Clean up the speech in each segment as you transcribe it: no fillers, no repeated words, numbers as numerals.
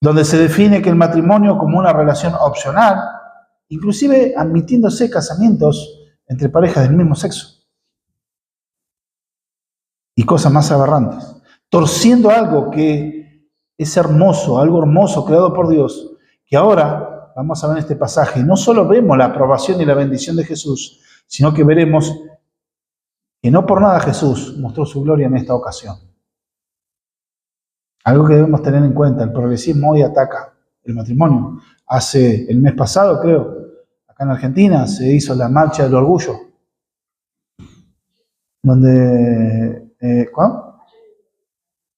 donde se define que el matrimonio como una relación opcional, inclusive admitiéndose casamientos entre parejas del mismo sexo. Y cosas más aberrantes, torciendo algo que es hermoso, algo hermoso creado por Dios, que ahora vamos a ver en este pasaje, no solo vemos la aprobación y la bendición de Jesús, sino que veremos que no por nada Jesús mostró su gloria en esta ocasión. Algo que debemos tener en cuenta, el progresismo hoy ataca el matrimonio. Hace el mes pasado, creo, acá en Argentina se hizo la marcha del orgullo, donde ¿cuándo?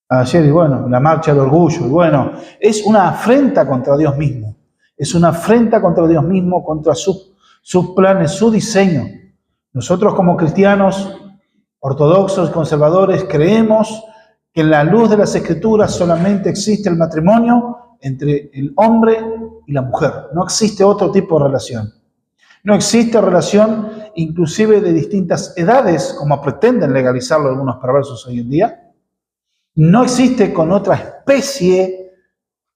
Ayer, y bueno, la marcha del orgullo, y bueno, es una afrenta contra Dios mismo, es una afrenta contra Dios mismo, contra sus planes, su diseño. Nosotros como cristianos ortodoxos, conservadores, creemos que en la luz de las Escrituras solamente existe el matrimonio entre el hombre y la mujer, no existe otro tipo de relación. No existe relación inclusive de distintas edades, como pretenden legalizarlo algunos perversos hoy en día. No existe con otra especie.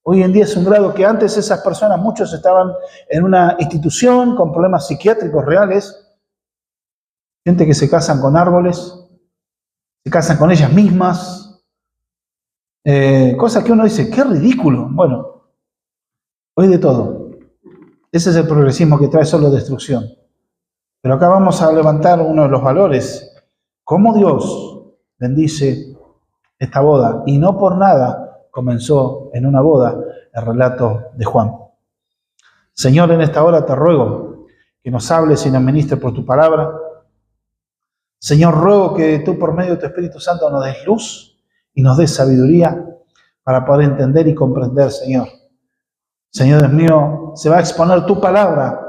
Hoy en día es un grado que antes esas personas, muchos estaban en una institución con problemas psiquiátricos reales. Gente que se casan con árboles, se casan con ellas mismas. Cosas que uno dice, qué ridículo. Bueno, hoy de todo. Ese es el progresismo que trae solo destrucción. Pero acá vamos a levantar uno de los valores. Cómo Dios bendice esta boda. Y no por nada comenzó en una boda el relato de Juan. Señor, en esta hora te ruego que nos hables y nos ministres por tu palabra. Señor, ruego que tú por medio de tu Espíritu Santo nos des luz y nos des sabiduría para poder entender y comprender, Señor. Señor Dios mío, se va a exponer tu palabra.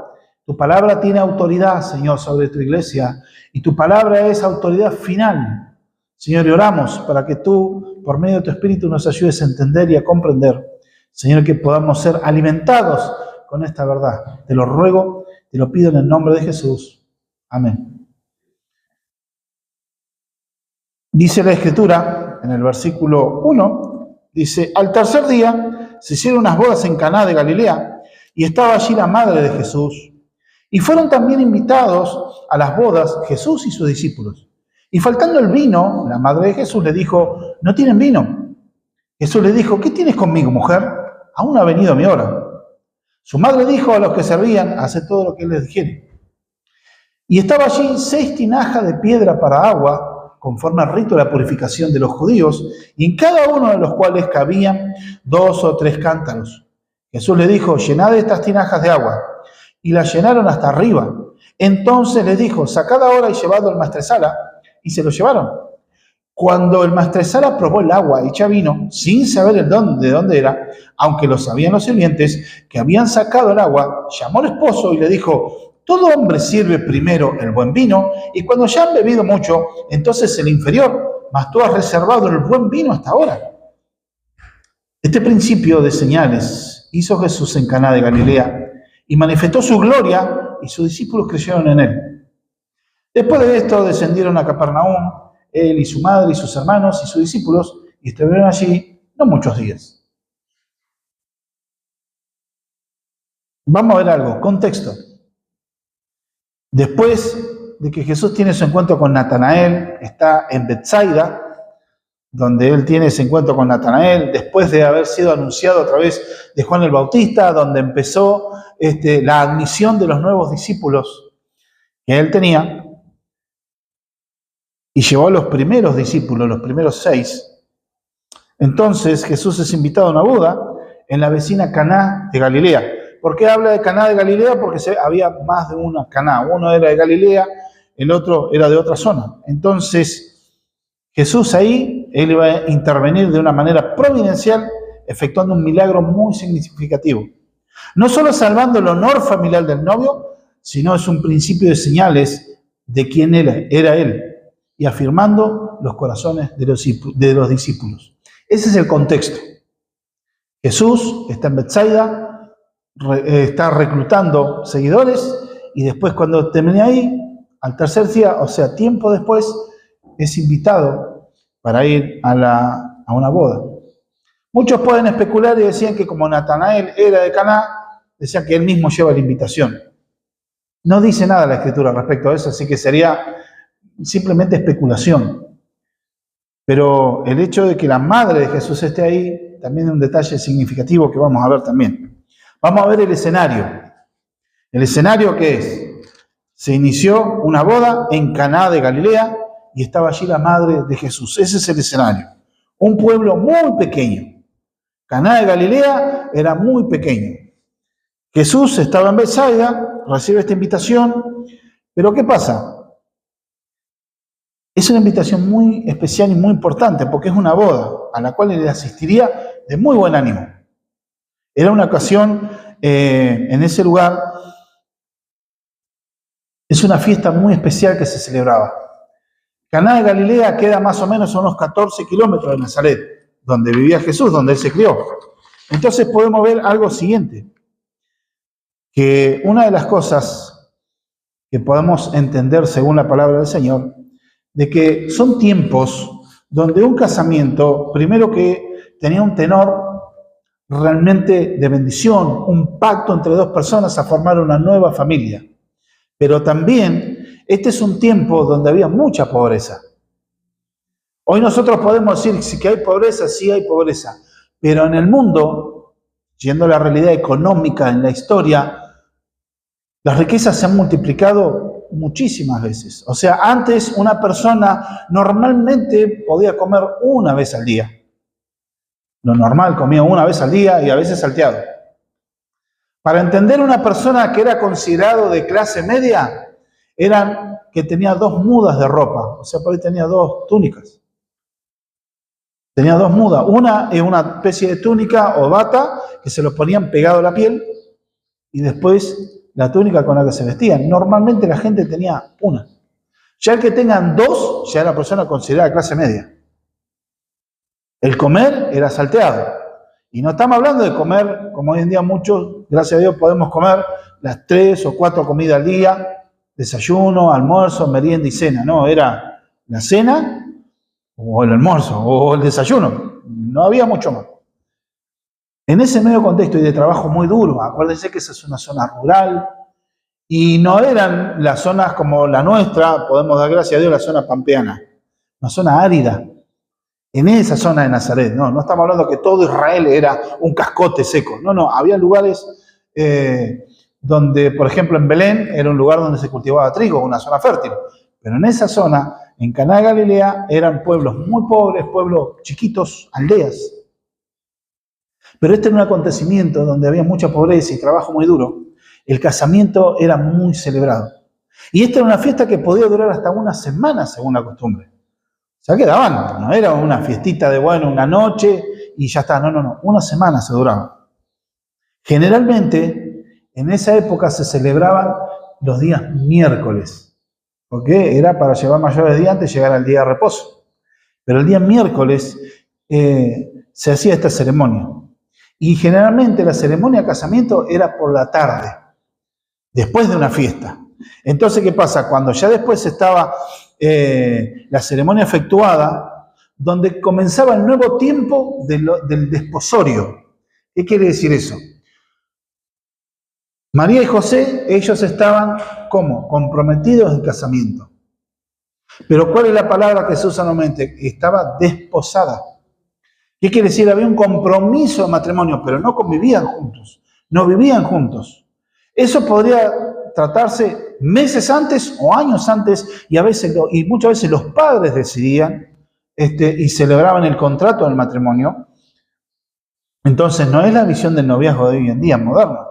Tu palabra tiene autoridad, Señor, sobre tu iglesia. Y tu palabra es autoridad final. Señor, y oramos para que tú, por medio de tu Espíritu, nos ayudes a entender y a comprender. Señor, que podamos ser alimentados con esta verdad. Te lo ruego, te lo pido en el nombre de Jesús. Amén. Dice la Escritura, en el versículo 1, dice, al tercer día se hicieron unas bodas en Caná de Galilea, y estaba allí la madre de Jesús. Y fueron también invitados a las bodas Jesús y sus discípulos. Y faltando el vino, la madre de Jesús le dijo, ¿no tienen vino? Jesús le dijo, ¿qué tienes conmigo, mujer? Aún no ha venido mi hora. Su madre dijo a los que servían, haced todo lo que él les dijere. Y estaba allí 6 tinajas de piedra para agua, conforme al rito de la purificación de los judíos, y en cada uno de los cuales cabían 2 o 3 cántaros. Jesús le dijo, llenad estas tinajas de agua, y las llenaron hasta arriba. Entonces les dijo, sacad ahora y llevadlo al maestresala, y se lo llevaron. Cuando el maestresala probó el agua hecha vino, sin saber de dónde era, aunque lo sabían los sirvientes que habían sacado el agua, llamó al esposo y le dijo, todo hombre sirve primero el buen vino, y cuando ya han bebido mucho, entonces el inferior, mas tú has reservado el buen vino hasta ahora. Este principio de señales hizo Jesús en Caná de Galilea, y manifestó su gloria, y sus discípulos creyeron en él. Después de esto descendieron a Capernaum, él y su madre y sus hermanos y sus discípulos, y estuvieron allí no muchos días. Vamos a ver algo, contexto. Después de que Jesús tiene su encuentro con Natanael, está en Betsaida, donde él tiene ese encuentro con Natanael, después de haber sido anunciado a través de Juan el Bautista, donde empezó la admisión de los nuevos discípulos que él tenía, y llevó a los primeros discípulos, los primeros 6. Entonces Jesús es invitado a una boda en la vecina Caná de Galilea. ¿Por qué habla de Caná de Galilea? Porque había más de una Caná. Uno era de Galilea, el otro era de otra zona. Entonces Jesús ahí, él iba a intervenir de una manera providencial, efectuando un milagro muy significativo. No solo salvando el honor familiar del novio, sino es un principio de señales de quién era él, y afirmando los corazones de los discípulos. Ese es el contexto. Jesús está en Betsaida, está reclutando seguidores, y después cuando termine ahí, al tercer día, o sea, tiempo después, es invitado para ir a una boda. Muchos pueden especular y decían que como Natanael era de Caná, decían que él mismo lleva la invitación. No dice nada la Escritura respecto a eso, así que sería simplemente especulación. Pero el hecho de que la madre de Jesús esté ahí, también es un detalle significativo que vamos a ver también. Vamos a ver el escenario. ¿El escenario qué es? Se inició una boda en Caná de Galilea y estaba allí la madre de Jesús. Ese es el escenario. Un pueblo muy pequeño. Caná de Galilea era muy pequeño. Jesús estaba en Betsaida, recibe esta invitación, pero ¿qué pasa? Es una invitación muy especial y muy importante porque es una boda a la cual él asistiría de muy buen ánimo. Era una ocasión en ese lugar, es una fiesta muy especial que se celebraba. Caná de Galilea queda más o menos a unos 14 kilómetros de Nazaret, donde vivía Jesús, donde él se crió. Entonces podemos ver algo siguiente, que una de las cosas que podemos entender según la palabra del Señor, de que son tiempos donde un casamiento, primero que tenía un tenor realmente de bendición, un pacto entre dos personas a formar una nueva familia. Pero también este es un tiempo donde había mucha pobreza. Hoy nosotros podemos decir que hay pobreza, sí hay pobreza, pero en el mundo, yendo a la realidad económica en la historia, las riquezas se han multiplicado muchísimas veces. O sea, antes una persona normalmente podía comer una vez al día. Lo normal, comía una vez al día y a veces salteado. Para entender una persona que era considerado de clase media, eran que tenía 2 mudas de ropa. O sea, por ahí tenía 2 túnicas. Tenía 2 mudas. Una es una especie de túnica o bata que se lo ponían pegado a la piel y después la túnica con la que se vestían. Normalmente la gente tenía una. Ya el que tengan 2, ya era persona considerada clase media. El comer era salteado. Y no estamos hablando de comer, como hoy en día muchos, gracias a Dios, podemos comer las 3 o 4 comidas al día, desayuno, almuerzo, merienda y cena. No, era la cena o el almuerzo o el desayuno. No había mucho más. En ese medio contexto y de trabajo muy duro, acuérdense que esa es una zona rural y no eran las zonas como la nuestra, podemos dar gracias a Dios, la zona pampeana, una zona árida. En esa zona de Nazaret, no estamos hablando que todo Israel era un cascote seco, no, había lugares donde, por ejemplo, en Belén era un lugar donde se cultivaba trigo, una zona fértil, pero en esa zona, en Caná de Galilea, eran pueblos muy pobres, pueblos chiquitos, aldeas. Pero este era un acontecimiento donde había mucha pobreza y trabajo muy duro. El casamiento era muy celebrado. Y esta era una fiesta que podía durar hasta una semana, según la costumbre. O sea, quedaban, no era una fiestita de, bueno, una noche y ya está. No, una semana se duraba. Generalmente, en esa época se celebraban los días miércoles, porque era para llevar mayores días antes de llegar al día de reposo. Pero el día miércoles se hacía esta ceremonia. Y generalmente la ceremonia de casamiento era por la tarde, después de una fiesta. Entonces, ¿qué pasa? Cuando ya después estaba la ceremonia efectuada, donde comenzaba el nuevo tiempo del desposorio. ¿Qué quiere decir eso? María y José, ellos estaban, ¿cómo? Comprometidos en casamiento. Pero ¿cuál es la palabra que se usa normalmente? Estaba desposada. ¿Qué quiere decir? Había un compromiso de matrimonio, pero no convivían juntos, no vivían juntos. Eso podría tratarse meses antes o años antes y muchas veces los padres decidían y celebraban el contrato del matrimonio. Entonces no es la visión del noviazgo de hoy en día, moderno.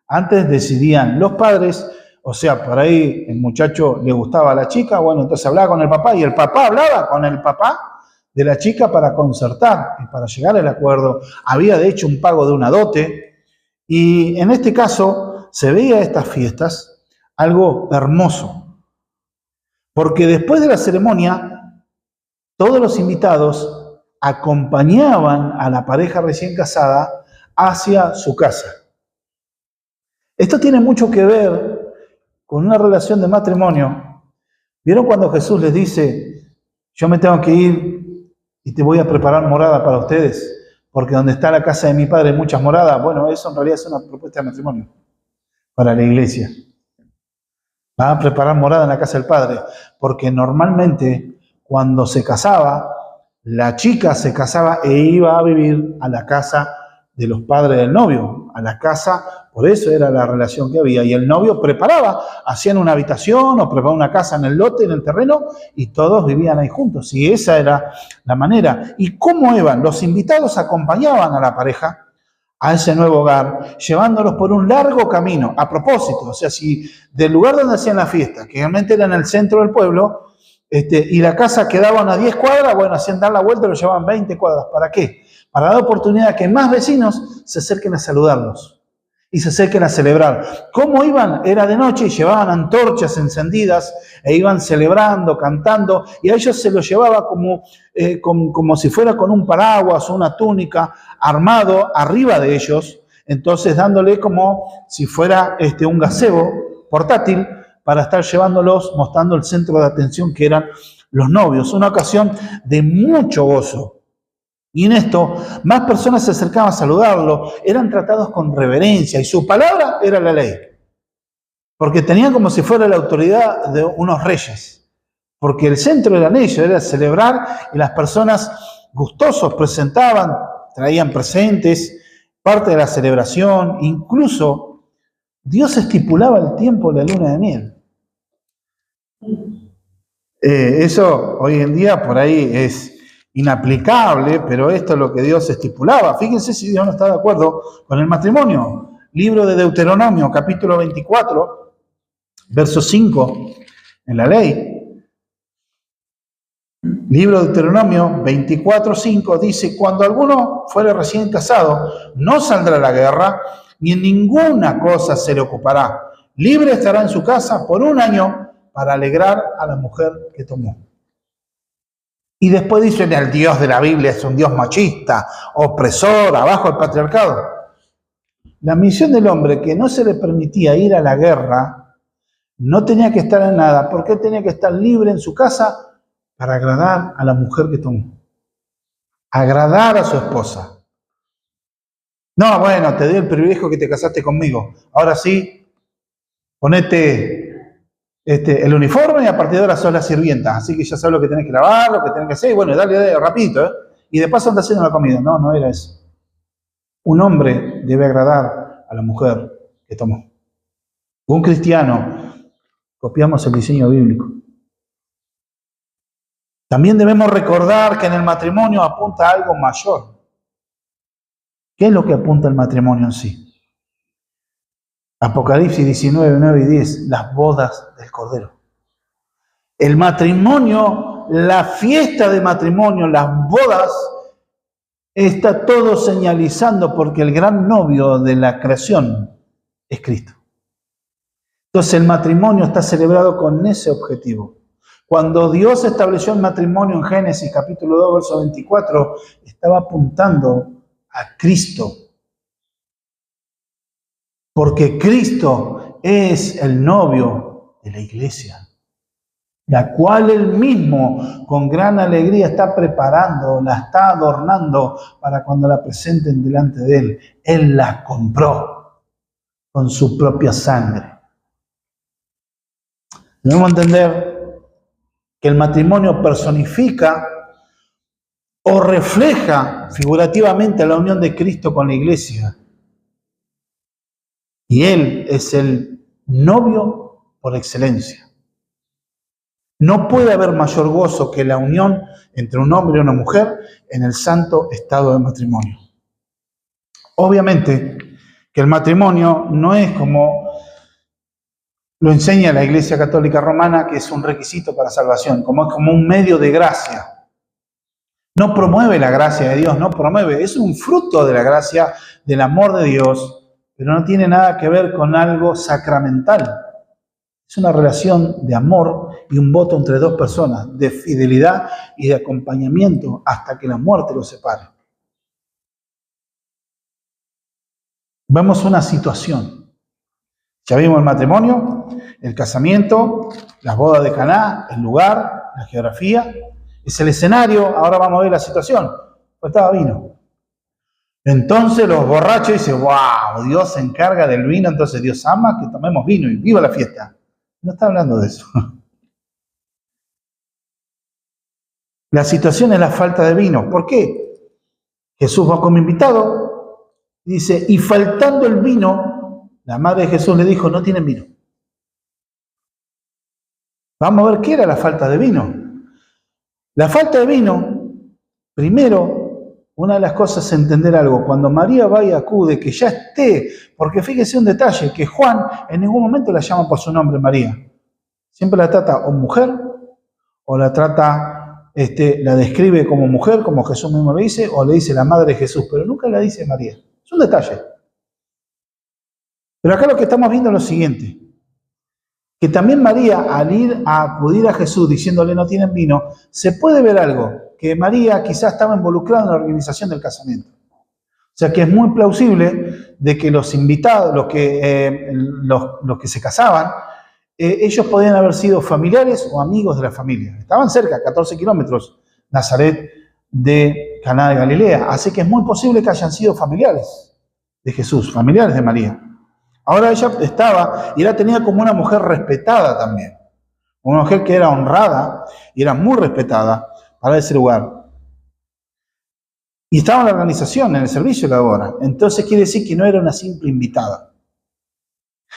Antes decidían los padres, o sea, por ahí el muchacho le gustaba a la chica, bueno, entonces hablaba con el papá y el papá hablaba con el papá de la chica para concertar y para llegar al acuerdo. Había de hecho un pago de una dote y en este caso se veía estas fiestas algo hermoso, porque después de la ceremonia todos los invitados acompañaban a la pareja recién casada hacia su casa. Esto tiene mucho que ver con una relación de matrimonio. ¿Vieron cuando Jesús les dice, yo me tengo que ir y te voy a preparar morada para ustedes? porque donde está la casa de mi padre hay muchas moradas. Bueno, eso en realidad es una propuesta de matrimonio para la iglesia. Va a preparar morada en la casa del padre, porque normalmente cuando se casaba, la chica se casaba e iba a vivir a la casa de los padres del novio, a la casa, por eso era la relación que había. Y el novio preparaba, hacían una habitación o preparaban una casa en el lote, en el terreno, y todos vivían ahí juntos. Y esa era la manera. ¿Y cómo iban? Los invitados acompañaban a la pareja a ese nuevo hogar, llevándolos por un largo camino. A propósito, o sea, si del lugar donde hacían la fiesta, que realmente era en el centro del pueblo, y la casa quedaba a 10 cuadras, bueno, hacían dar la vuelta y lo llevaban 20 cuadras. ¿Para qué? Para dar oportunidad a que más vecinos se acerquen a saludarlos y se acerquen a celebrar. ¿Cómo iban? Era de noche y llevaban antorchas encendidas e iban celebrando, cantando, y a ellos se los llevaba como si fuera con un paraguas o una túnica armado arriba de ellos, entonces dándole como si fuera un gazebo portátil para estar llevándolos, mostrando el centro de atención que eran los novios. Una ocasión de mucho gozo. Y en esto, más personas se acercaban a saludarlo, eran tratados con reverencia y su palabra era la ley. Porque tenían como si fuera la autoridad de unos reyes. Porque el centro eran ellos, era celebrar, y las personas gustosos presentaban, traían presentes, parte de la celebración, incluso Dios estipulaba el tiempo de la luna de miel. Eso hoy en día por ahí es inaplicable, pero esto es lo que Dios estipulaba. Fíjense si Dios no está de acuerdo con el matrimonio. Libro de Deuteronomio, capítulo 24, verso 5, en la ley. Libro de Deuteronomio 24, 5 dice: cuando alguno fuere recién casado, no saldrá a la guerra, ni en ninguna cosa se le ocupará. Libre estará en su casa por 1 año para alegrar a la mujer que tomó. Y después dicen: el Dios de la Biblia es un Dios machista, opresor, abajo el patriarcado. La misión del hombre, que no se le permitía ir a la guerra, no tenía que estar en nada, porque él tenía que estar libre en su casa para agradar a la mujer que tomó. Agradar a su esposa. No, bueno, te doy el privilegio que te casaste conmigo. Ahora sí, ponete el uniforme y a partir de ahora sos la sirvienta. Así que ya sabes lo que tenés que lavar, lo que tenés que hacer. Y bueno, dale, rapidito, ¿eh? Y de paso anda haciendo la comida. No, no era eso. Un hombre debe agradar a la mujer que tomó. Un cristiano, copiamos el diseño bíblico. También debemos recordar que en el matrimonio apunta a algo mayor. ¿Qué es lo que apunta el matrimonio en sí? Apocalipsis 19, 9 y 10, las bodas del Cordero. El matrimonio, la fiesta de matrimonio, las bodas, está todo señalizando porque el gran novio de la creación es Cristo. Entonces el matrimonio está celebrado con ese objetivo. Cuando Dios estableció el matrimonio en Génesis capítulo 2, verso 24, estaba apuntando a Cristo. Porque Cristo es el novio de la iglesia, la cual él mismo con gran alegría está preparando, la está adornando para cuando la presenten delante de él. Él la compró con su propia sangre. Debemos entender que el matrimonio personifica o refleja figurativamente la unión de Cristo con la iglesia. Y él es el novio por excelencia. No puede haber mayor gozo que la unión entre un hombre y una mujer en el santo estado de matrimonio. Obviamente que el matrimonio no es como lo enseña la Iglesia Católica Romana, que es un requisito para salvación, como un medio de gracia. No promueve la gracia de Dios, no promueve, es un fruto de la gracia, del amor de Dios, pero no tiene nada que ver con algo sacramental. Es una relación de amor y un voto entre dos personas, de fidelidad y de acompañamiento hasta que la muerte los separe. Vemos una situación. Ya vimos el matrimonio, el casamiento, las bodas de Caná, el lugar, la geografía. Es el escenario, ahora vamos a ver la situación. Faltaba vino. Entonces los borrachos dicen, wow, Dios se encarga del vino, entonces Dios ama que tomemos vino y viva la fiesta. No está hablando de eso. La situación es la falta de vino. ¿Por qué? Jesús va como invitado, dice, y faltando el vino, la madre de Jesús le dijo, no tienen vino. Vamos a ver qué era la falta de vino. La falta de vino, primero, una de las cosas es entender algo. Cuando María va y acude, que ya esté, porque fíjese un detalle, que Juan en ningún momento la llama por su nombre María. Siempre la trata o mujer, o la trata, la describe como mujer, como Jesús mismo le dice, o le dice la madre de Jesús, pero nunca la dice María. Es un detalle. Pero acá lo que estamos viendo es lo siguiente, que también María, al ir a acudir a Jesús diciéndole no tienen vino, se puede ver algo, que María quizás estaba involucrada en la organización del casamiento. O sea que es muy plausible de que los invitados, los que se casaban, ellos podían haber sido familiares o amigos de la familia. Estaban cerca, 14 kilómetros, Nazaret de Caná de Galilea. Así que es muy posible que hayan sido familiares de Jesús, familiares de María. Ahora ella estaba y era tenida como una mujer respetada también. Una mujer que era honrada y era muy respetada para ese lugar. Y estaba en la organización, en el servicio de la obra. Entonces quiere decir que no era una simple invitada.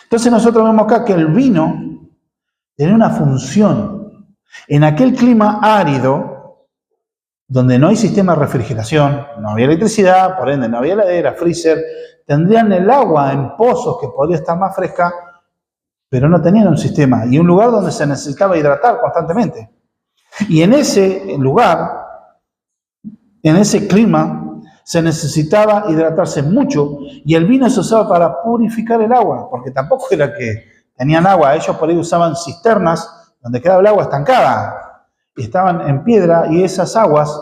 Entonces nosotros vemos acá que el vino tenía una función. En aquel clima árido, donde no hay sistema de refrigeración, no había electricidad, por ende no había heladera, freezer, tendrían el agua en pozos que podría estar más fresca, pero no tenían un sistema y un lugar donde se necesitaba hidratar constantemente. Y en ese lugar, en ese clima, se necesitaba hidratarse mucho y el vino se usaba para purificar el agua, porque tampoco era que tenían agua, ellos por ahí usaban cisternas donde quedaba el agua estancada y estaban en piedra y esas aguas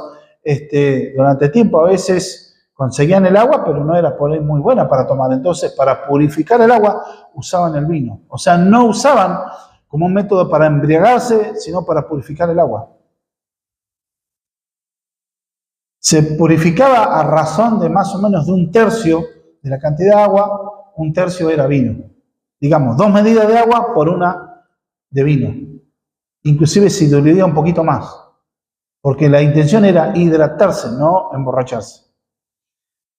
durante tiempo a veces conseguían el agua, pero no era por ahí muy buena para tomar. Entonces, para purificar el agua, usaban el vino. O sea, no usaban como un método para embriagarse, sino para purificar el agua. Se purificaba a razón de más o menos de 1/3 de la cantidad de agua, 1/3 era vino. Digamos, 2 medidas de agua por 1 de vino. Inclusive se diluía un poquito más, porque la intención era hidratarse, no emborracharse.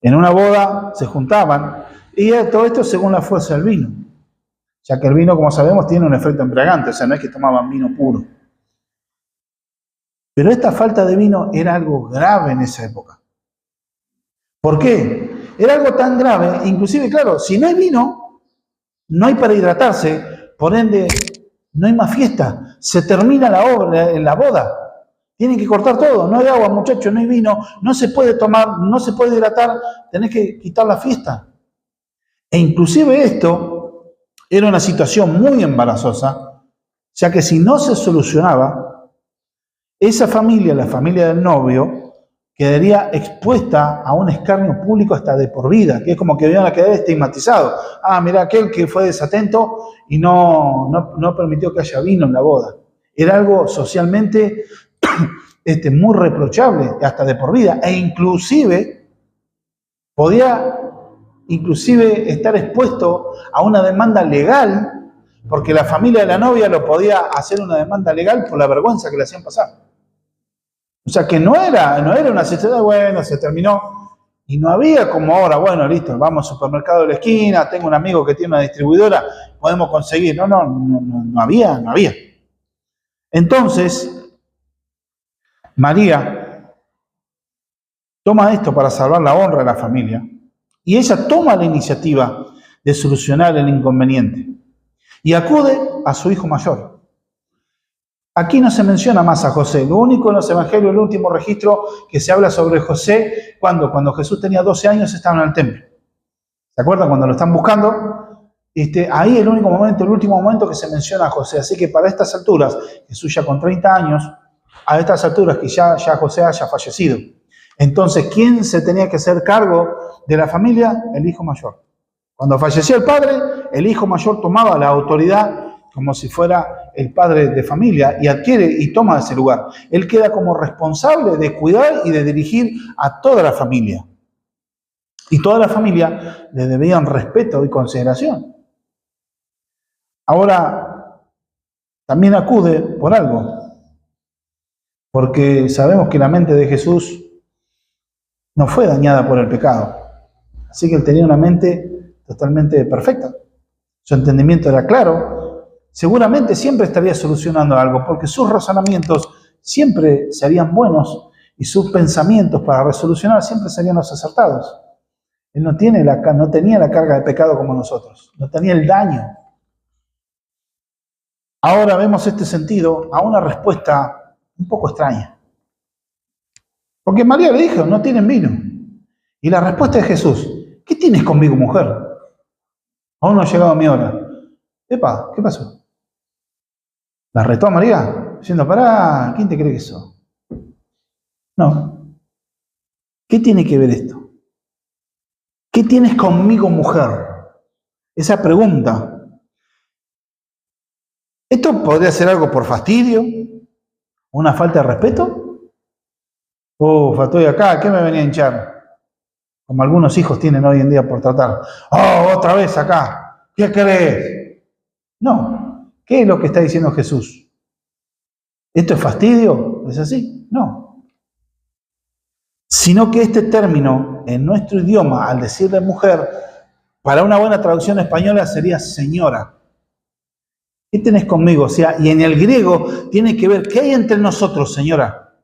En una boda se juntaban, y todo esto según la fuerza del vino, ya que el vino, como sabemos, tiene un efecto embriagante, o sea, no es que tomaban vino puro. Pero esta falta de vino era algo grave en esa época. ¿Por qué? Era algo tan grave, inclusive, claro, si no hay vino, no hay para hidratarse, por ende, no hay más fiesta, se termina la obra, la boda. Tienen que cortar todo, no hay agua, muchachos, no hay vino, no se puede tomar, no se puede hidratar, tenés que quitar la fiesta. E inclusive esto era una situación muy embarazosa, ya que si no se solucionaba, esa familia, la familia del novio, quedaría expuesta a un escarnio público hasta de por vida, que es como que iban a quedar estigmatizados. Ah, mira, aquel que fue desatento y no permitió que haya vino en la boda. Era algo socialmente muy reprochable, hasta de por vida, e inclusive podía estar expuesto a una demanda legal, porque la familia de la novia lo podía hacer una demanda legal por la vergüenza que le hacían pasar. O sea que no era una situación de, bueno, se terminó, y no había como ahora, bueno, listo, vamos al supermercado de la esquina, tengo un amigo que tiene una distribuidora, podemos conseguir. No había. Entonces, María toma esto para salvar la honra de la familia y ella toma la iniciativa de solucionar el inconveniente y acude a su hijo mayor. Aquí no se menciona más a José, lo único en los evangelios, el último registro que se habla sobre José, cuando Jesús tenía 12 años estaban en el templo. ¿Se acuerdan cuando lo están buscando? Ahí el último momento que se menciona a José, así que para estas alturas, Jesús ya con 30 años, a estas alturas que ya José haya fallecido. Entonces, ¿quién se tenía que hacer cargo de la familia? El hijo mayor. Cuando falleció el padre, el hijo mayor tomaba la autoridad como si fuera el padre de familia y adquiere y toma ese lugar. Él queda como responsable de cuidar y de dirigir a toda la familia. Y toda la familia le debían respeto y consideración. Ahora, también acude por algo, porque sabemos que la mente de Jesús no fue dañada por el pecado. Así que él tenía una mente totalmente perfecta. Su entendimiento era claro. Seguramente siempre estaría solucionando algo, porque sus razonamientos siempre serían buenos y sus pensamientos para resolucionar siempre serían los acertados. Él no tenía la carga de pecado como nosotros, no tenía el daño. Ahora vemos este sentido a una respuesta un poco extraña. Porque María le dijo, no tienen vino. Y la respuesta de Jesús, ¿qué tienes conmigo, mujer? Aún no ha llegado mi hora. Epa, ¿qué pasó? La retó a María, diciendo, pará, ¿quién te cree que sos? No. ¿Qué tiene que ver esto? ¿Qué tienes conmigo, mujer? Esa pregunta. ¿Esto podría ser algo por fastidio? ¿Una falta de respeto? Estoy acá, ¿qué me venía a hinchar? Como algunos hijos tienen hoy en día por tratar. Otra vez acá, ¿qué querés? No. ¿Qué es lo que está diciendo Jesús? ¿Esto es fastidio? ¿Es así? No. Sino que este término, en nuestro idioma, al decirle mujer, para una buena traducción española sería señora. ¿Qué tenés conmigo? O sea, y en el griego tiene que ver, ¿qué hay entre nosotros, señora?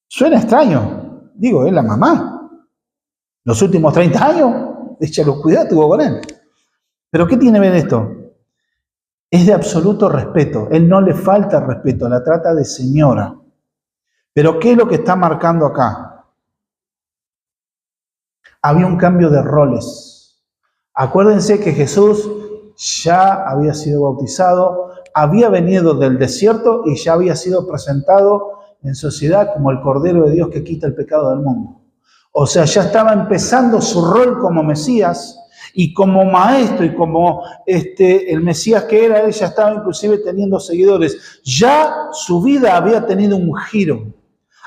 Suena extraño. Digo, es la mamá. Los últimos 30 años, échalo cuidado, tuvo con él. Pero ¿qué tiene que ver esto? Es de absoluto respeto. Él no le falta respeto, la trata de señora. Pero ¿qué es lo que está marcando acá? Había un cambio de roles. Acuérdense que Jesús ya había sido bautizado, había venido del desierto y ya había sido presentado en sociedad como el Cordero de Dios que quita el pecado del mundo. O sea, ya estaba empezando su rol como Mesías y como maestro y como el Mesías que era, él ya estaba inclusive teniendo seguidores. Ya su vida había tenido un giro.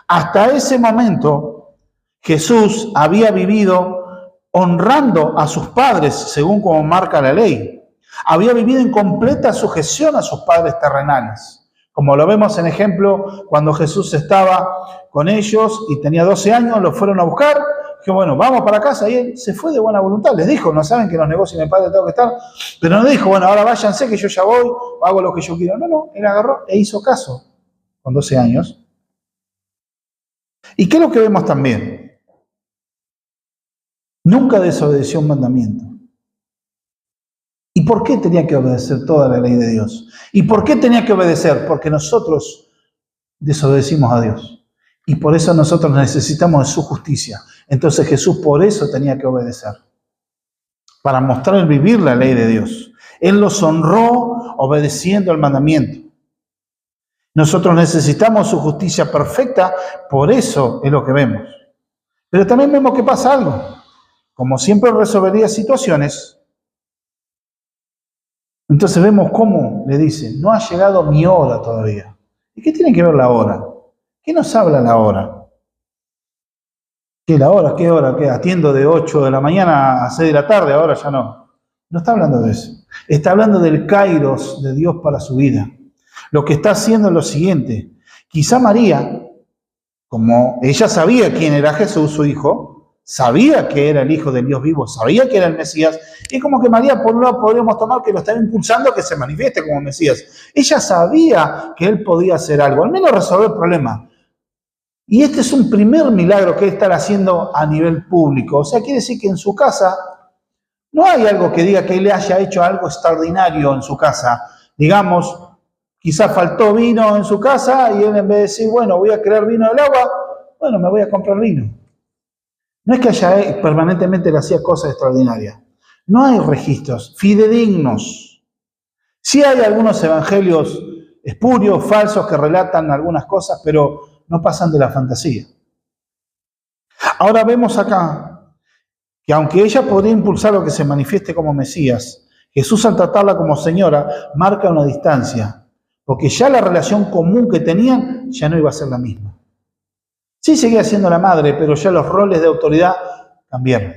Hasta ese momento, Jesús había vivido honrando a sus padres, según como marca la ley. Había vivido en completa sujeción a sus padres terrenales. Como lo vemos en ejemplo, cuando Jesús estaba con ellos y tenía 12 años, los fueron a buscar. Dijo, bueno, vamos para casa. Y él se fue de buena voluntad. Les dijo, no saben que en los negocios de mi padre tengo que estar. Pero no dijo, bueno, ahora váyanse que yo ya voy, hago lo que yo quiero. No, él agarró e hizo caso con 12 años. ¿Y qué es lo que vemos también? Nunca desobedeció un mandamiento. ¿Y por qué tenía que obedecer toda la ley de Dios? ¿Y por qué tenía que obedecer? Porque nosotros desobedecimos a Dios. Y por eso nosotros necesitamos de su justicia. Entonces Jesús por eso tenía que obedecer. Para mostrar el vivir la ley de Dios. Él los honró obedeciendo el mandamiento. Nosotros necesitamos su justicia perfecta, por eso es lo que vemos. Pero también vemos que pasa algo. Como siempre resolvería situaciones, entonces vemos cómo le dice, no ha llegado mi hora todavía. ¿Y qué tiene que ver la hora? ¿Qué nos habla la hora? ¿Qué la hora? ¿Qué hora? ¿Qué? Atiendo de 8 de la mañana a 6 de la tarde, ahora ya no. No está hablando de eso. Está hablando del kairos de Dios para su vida. Lo que está haciendo es lo siguiente. Quizá María, como ella sabía quién era Jesús, su hijo, sabía que era el Hijo del Dios vivo, sabía que era el Mesías, y como que María, por un lado, podríamos tomar que lo estaba impulsando a que se manifieste como Mesías. Ella sabía que él podía hacer algo, al menos resolver el problema. Y este es un primer milagro que él está haciendo a nivel público. O sea, quiere decir que en su casa no hay algo que diga que él haya hecho algo extraordinario en su casa. Digamos, quizás faltó vino en su casa y él en vez de decir, bueno, voy a crear vino del agua, bueno, me voy a comprar vino. No es que haya permanentemente le hacía cosas extraordinarias. No hay registros fidedignos. Sí hay algunos evangelios espurios, falsos, que relatan algunas cosas, pero no pasan de la fantasía. Ahora vemos acá que aunque ella podría impulsar lo que se manifieste como Mesías, Jesús al tratarla como señora marca una distancia, porque ya la relación común que tenían ya no iba a ser la misma. Sí seguía siendo la madre, pero ya los roles de autoridad cambiaron.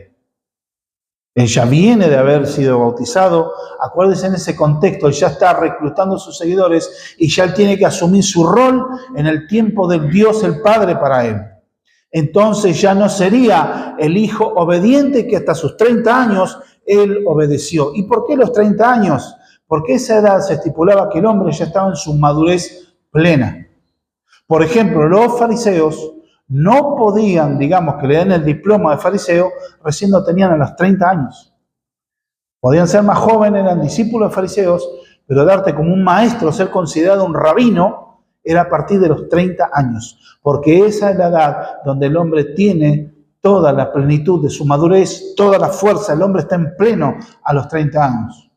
Él ya viene de haber sido bautizado. Acuérdense en ese contexto, él ya está reclutando a sus seguidores y ya él tiene que asumir su rol en el tiempo del Dios el Padre para él. Entonces ya no sería el hijo obediente que hasta sus 30 años él obedeció. ¿Y por qué los 30 años? Porque a esa edad se estipulaba que el hombre ya estaba en su madurez plena. Por ejemplo, los fariseos no podían, digamos, que le den el diploma de fariseo, recién lo tenían a los 30 años. Podían ser más jóvenes, eran discípulos de fariseos, pero darte como un maestro, ser considerado un rabino, era a partir de los 30 años. Porque esa es la edad donde el hombre tiene toda la plenitud de su madurez, toda la fuerza, el hombre está en pleno a los 30 años.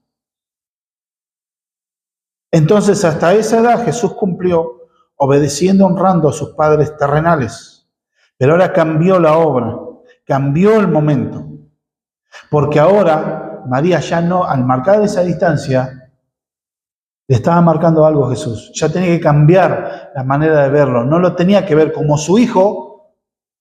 Entonces, hasta esa edad Jesús cumplió obedeciendo, honrando a sus padres terrenales. Pero ahora cambió la obra, cambió el momento. Porque ahora María ya no, al marcar esa distancia, le estaba marcando algo a Jesús. Ya tenía que cambiar la manera de verlo. No lo tenía que ver como su hijo,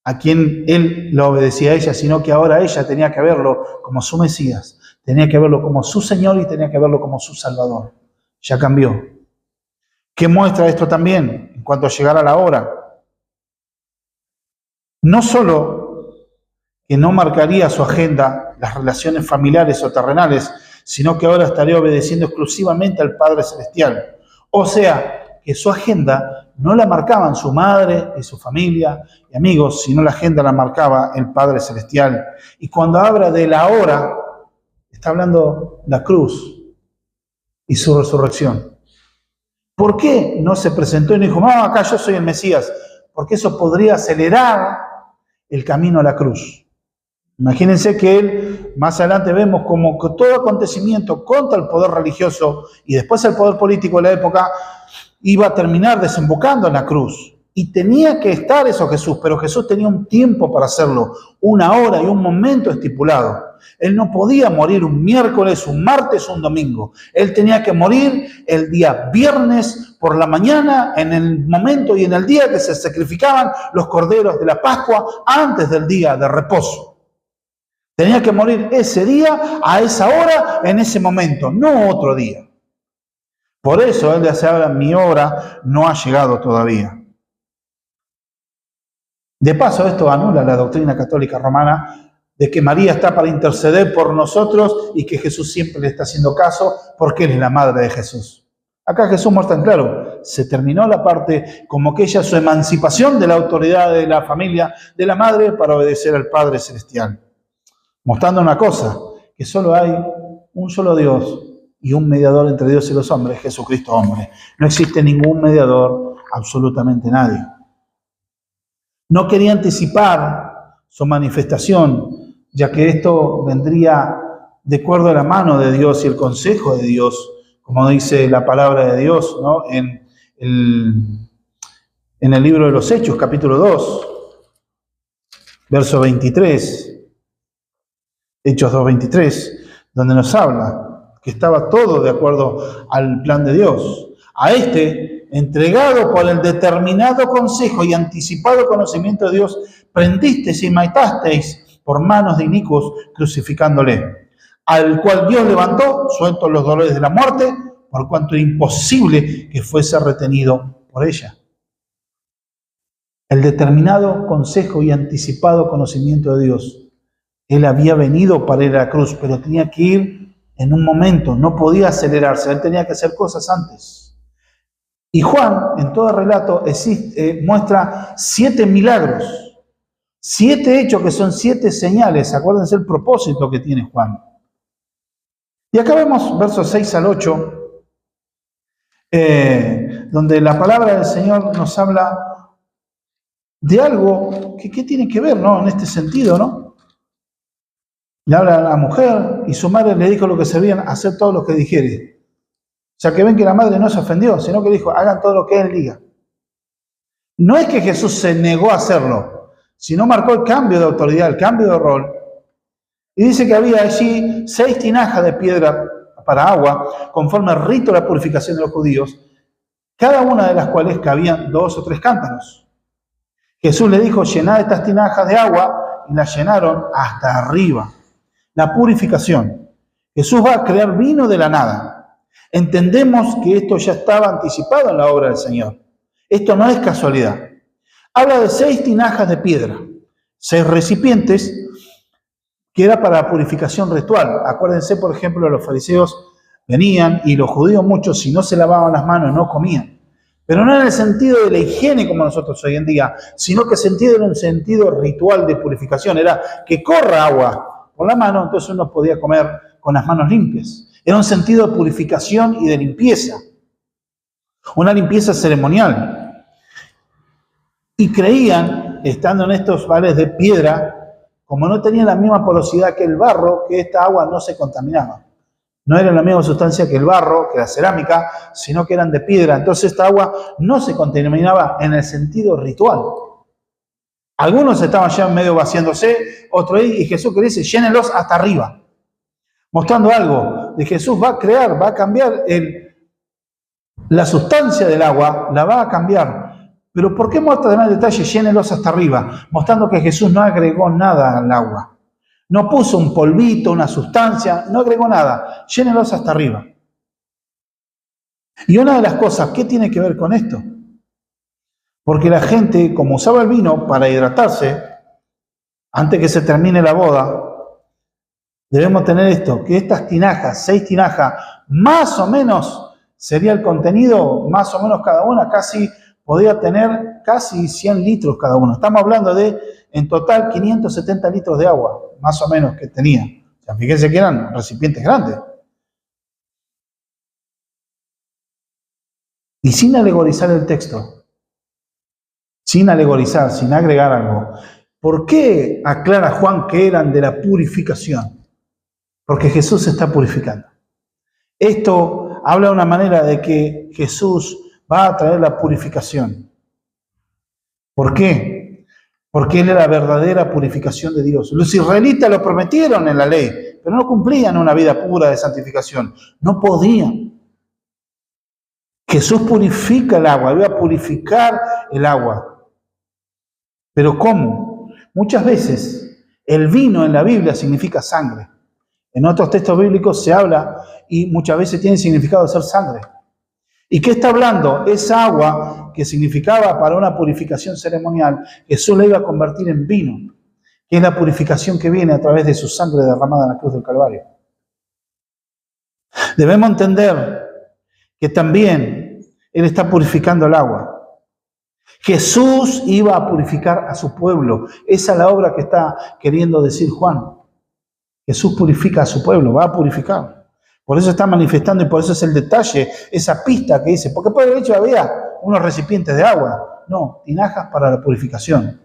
a quien él lo obedecía a ella, sino que ahora ella tenía que verlo como su Mesías. Tenía que verlo como su Señor y tenía que verlo como su Salvador. Ya cambió. ¿Qué muestra esto también en cuanto a llegar a la hora? No solo que no marcaría su agenda las relaciones familiares o terrenales, sino que ahora estaría obedeciendo exclusivamente al Padre Celestial. O sea, que su agenda no la marcaban su madre y su familia y amigos, sino la agenda la marcaba el Padre Celestial. Y cuando habla de la hora, está hablando la cruz y su resurrección. ¿Por qué no se presentó y no dijo, no, acá yo soy el Mesías? Porque eso podría acelerar el camino a la cruz. Imagínense que él, más adelante vemos como que todo acontecimiento contra el poder religioso y después el poder político de la época iba a terminar desembocando en la cruz. Y tenía que estar eso Jesús, pero Jesús tenía un tiempo para hacerlo, una hora y un momento estipulado. Él no podía morir un miércoles, un martes, un domingo. Él tenía que morir el día viernes por la mañana, en el momento y en el día que se sacrificaban los corderos de la Pascua antes del día de reposo. Tenía que morir ese día, a esa hora, en ese momento, no otro día. Por eso él decía, ahora mi hora no ha llegado todavía. De paso, esto anula la doctrina católica romana de que María está para interceder por nosotros y que Jesús siempre le está haciendo caso porque él es la madre de Jesús. Acá Jesús muestra en claro, se terminó la parte como que ella su emancipación de la autoridad de la familia, de la madre, para obedecer al Padre Celestial. Mostrando una cosa, que solo hay un solo Dios y un mediador entre Dios y los hombres, Jesucristo hombre. No existe ningún mediador, absolutamente nadie. No quería anticipar su manifestación, ya que esto vendría de acuerdo a la mano de Dios y el consejo de Dios, como dice la palabra de Dios, ¿no? en el libro de los Hechos, capítulo 2, verso 23. Hechos 2:23, donde nos habla que estaba todo de acuerdo al plan de Dios. A este, entregado por el determinado consejo y anticipado conocimiento de Dios, prendisteis y matasteis por manos de inicuos, crucificándole, al cual Dios levantó, sueltos los dolores de la muerte, por cuanto era imposible que fuese retenido por ella. El determinado consejo y anticipado conocimiento de Dios. Él había venido para ir a la cruz, pero tenía que ir en un momento, no podía acelerarse, él tenía que hacer cosas antes. Y Juan, en todo el relato, muestra 7 milagros, 7 hechos que son 7 señales. Acuérdense el propósito que tiene Juan. Y acá vemos versos 6 al 8, donde la palabra del Señor nos habla de algo que tiene que ver, ¿no? En este sentido, ¿no? Le habla a la mujer y su madre le dijo lo que servían, hacer todo lo que dijere. O sea que ven que la madre no se ofendió, sino que dijo, hagan todo lo que él diga. No es que Jesús se negó a hacerlo, sino marcó el cambio de autoridad, el cambio de rol. Y dice que había allí 6 tinajas de piedra para agua, conforme al rito de la purificación de los judíos, cada una de las cuales cabían 2 o 3 cántaros. Jesús le dijo, llenad estas tinajas de agua, y las llenaron hasta arriba. La purificación. Jesús va a crear vino de la nada. Entendemos que esto ya estaba anticipado en la obra del Señor. Esto no es casualidad. Habla de 6 tinajas de piedra, 6 recipientes, que era para la purificación ritual. Acuérdense, por ejemplo, los fariseos venían y los judíos muchos, si no se lavaban las manos, no comían. Pero no en el sentido de la higiene como nosotros hoy en día, sino que sentido en un sentido ritual de purificación. Era que corra agua por la mano, entonces uno podía comer con las manos limpias. Era un sentido de purificación y de limpieza. Una limpieza ceremonial. Y creían, estando en estos vales de piedra, como no tenían la misma porosidad que el barro, que esta agua no se contaminaba. No era la misma sustancia que el barro, que la cerámica, sino que eran de piedra. Entonces esta agua no se contaminaba en el sentido ritual. Algunos estaban ya medio vaciándose, otros ahí, y Jesús que dice, llénenlos hasta arriba. Mostrando algo de Jesús va a crear, va a cambiar la sustancia del agua, la va a cambiar. Pero ¿por qué muestra además el detalle? Llénenlos hasta arriba, mostrando que Jesús no agregó nada al agua. No puso un polvito, una sustancia, no agregó nada. Llénenlos hasta arriba. Y una de las cosas, ¿qué tiene que ver con esto? Porque la gente, como usaba el vino para hidratarse, antes que se termine la boda, debemos tener esto, que estas tinajas, 6 tinajas, más o menos sería el contenido, más o menos cada una, casi podía tener casi 100 litros cada una. Estamos hablando de, en total, 570 litros de agua, más o menos, que tenía. O sea, fíjense que eran recipientes grandes. Y sin alegorizar el texto, sin alegorizar, sin agregar algo, ¿por qué aclara Juan que eran de la purificación? Porque Jesús se está purificando. Esto habla de una manera de que Jesús va a traer la purificación. ¿Por qué? Porque Él es la verdadera purificación de Dios. Los israelitas lo prometieron en la ley, pero no cumplían una vida pura de santificación. No podían. Jesús purifica el agua, iba a purificar el agua. ¿Pero cómo? Muchas veces el vino en la Biblia significa sangre. En otros textos bíblicos se habla y muchas veces tiene significado de ser sangre. ¿Y qué está hablando? Esa agua que significaba para una purificación ceremonial, Jesús la iba a convertir en vino, que es la purificación que viene a través de su sangre derramada en la cruz del Calvario. Debemos entender que también Él está purificando el agua. Jesús iba a purificar a su pueblo. Esa es la obra que está queriendo decir Juan. Jesús purifica a su pueblo, va a purificar. Por eso está manifestando y por eso es el detalle, esa pista que dice, porque por el hecho había unos recipientes de agua. No, tinajas para la purificación.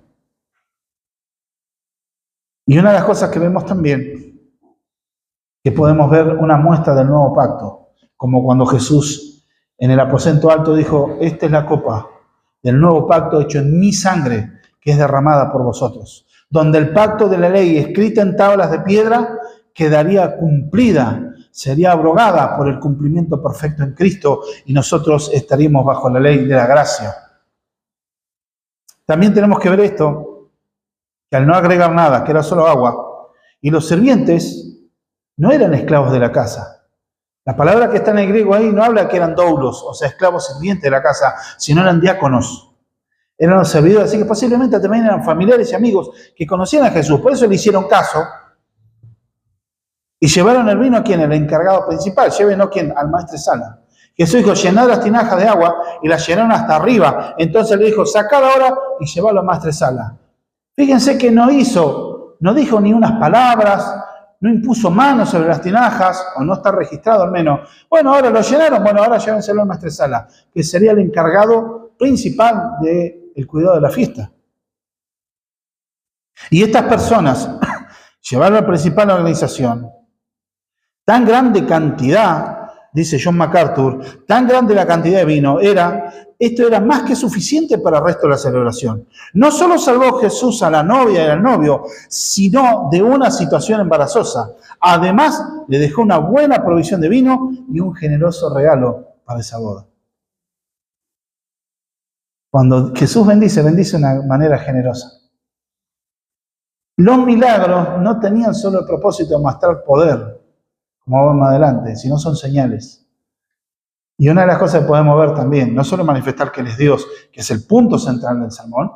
Y una de las cosas que vemos también, que podemos ver una muestra del nuevo pacto, como cuando Jesús en el aposento alto dijo, esta es la copa del nuevo pacto hecho en mi sangre, que es derramada por vosotros. Donde el pacto de la ley, escrita en tablas de piedra, quedaría cumplida, sería abrogada por el cumplimiento perfecto en Cristo y nosotros estaríamos bajo la ley de la gracia. También tenemos que ver esto, que al no agregar nada, que era solo agua, y los sirvientes no eran esclavos de la casa. La palabra que está en el griego ahí no habla que eran doulos, o sea, esclavos sirvientes de la casa, sino eran diáconos. Eran los servidores, así que posiblemente también eran familiares y amigos que conocían a Jesús. Por eso le hicieron caso y llevaron el vino a quien, el encargado principal. Lleven a quien, al maestresala. Jesús dijo, llenad las tinajas de agua y las llenaron hasta arriba. Entonces le dijo, sacad ahora y llevadlo a maestresala. Fíjense que no dijo ni unas palabras, no impuso manos sobre las tinajas, o no está registrado al menos. Bueno, ahora lo llenaron, bueno, ahora llévenselo al maestresala, que sería el encargado principal del cuidado de la fiesta. Y estas personas llevaron al principal de la organización tan grande cantidad, dice John MacArthur, tan grande la cantidad de vino, esto era más que suficiente para el resto de la celebración. No solo salvó Jesús a la novia y al novio, sino de una situación embarazosa. Además, le dejó una buena provisión de vino y un generoso regalo para esa boda. Cuando Jesús bendice de una manera generosa. Los milagros no tenían solo el propósito de mostrar poder, como vamos más adelante, sino son señales. Y una de las cosas que podemos ver también, no solo manifestar que Él es Dios, que es el punto central del sermón,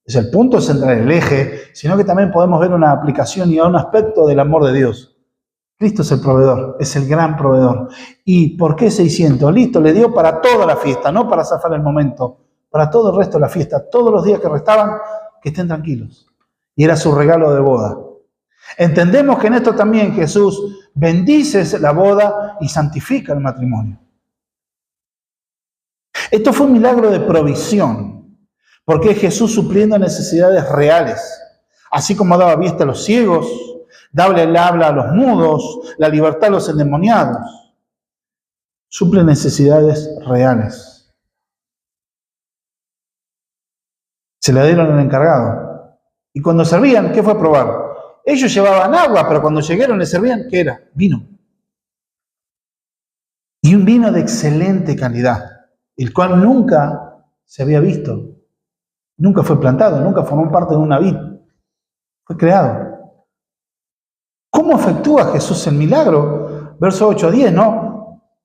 es el punto central, el eje, sino que también podemos ver una aplicación y un aspecto del amor de Dios. Cristo es el proveedor, es el gran proveedor. ¿Y por qué 600? Listo, le dio para toda la fiesta, no para zafar el momento, para todo el resto de la fiesta, todos los días que restaban, que estén tranquilos. Y era su regalo de boda. Entendemos que en esto también Jesús bendice la boda y santifica el matrimonio. Esto fue un milagro de provisión, porque es Jesús supliendo necesidades reales, así como daba vista a los ciegos, daba el habla a los mudos, la libertad a los endemoniados. Suple necesidades reales. Se la dieron al encargado. Y cuando servían, ¿qué fue a probar? Ellos llevaban agua, pero cuando llegaron le servían, ¿qué era? Vino. Y un vino de excelente calidad, el cual nunca se había visto. Nunca fue plantado, nunca formó parte de una vid. Fue creado. ¿Cómo efectúa Jesús el milagro? Verso 8 a 10, ¿no?